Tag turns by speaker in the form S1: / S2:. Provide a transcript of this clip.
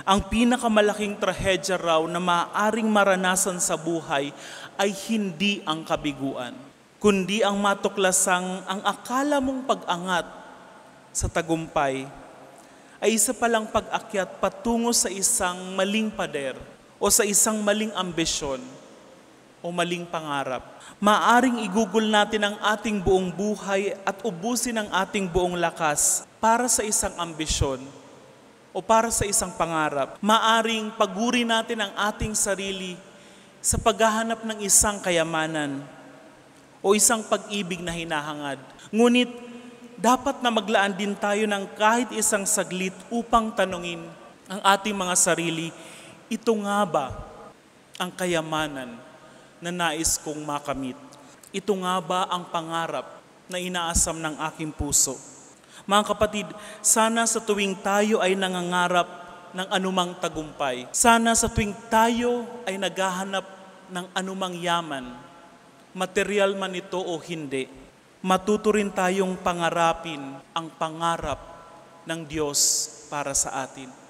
S1: Ang pinakamalaking trahedya raw na maaaring maranasan sa buhay ay hindi ang kabiguan, kundi ang matuklasang ang akala mong pag-angat sa tagumpay ay isa palang pag-akyat patungo sa isang maling pader o sa isang maling ambisyon o maling pangarap. Maaring igugol natin ang ating buong buhay at ubusin ang ating buong lakas para sa isang ambisyon o para sa isang pangarap. Maaring paguri natin ang ating sarili sa paghahanap ng isang kayamanan o isang pag-ibig na hinahangad. Ngunit dapat na maglaan din tayo ng kahit isang saglit upang tanungin ang ating mga sarili, ito nga ba ang kayamanan na nais kong makamit? Ito nga ba ang pangarap na inaasam ng aking puso? Mga kapatid, sana sa tuwing tayo ay nangangarap ng anumang tagumpay, sana sa tuwing tayo ay naghahanap ng anumang yaman, material man ito o hindi, matuto rin tayong pangarapin ang pangarap ng Diyos para sa atin.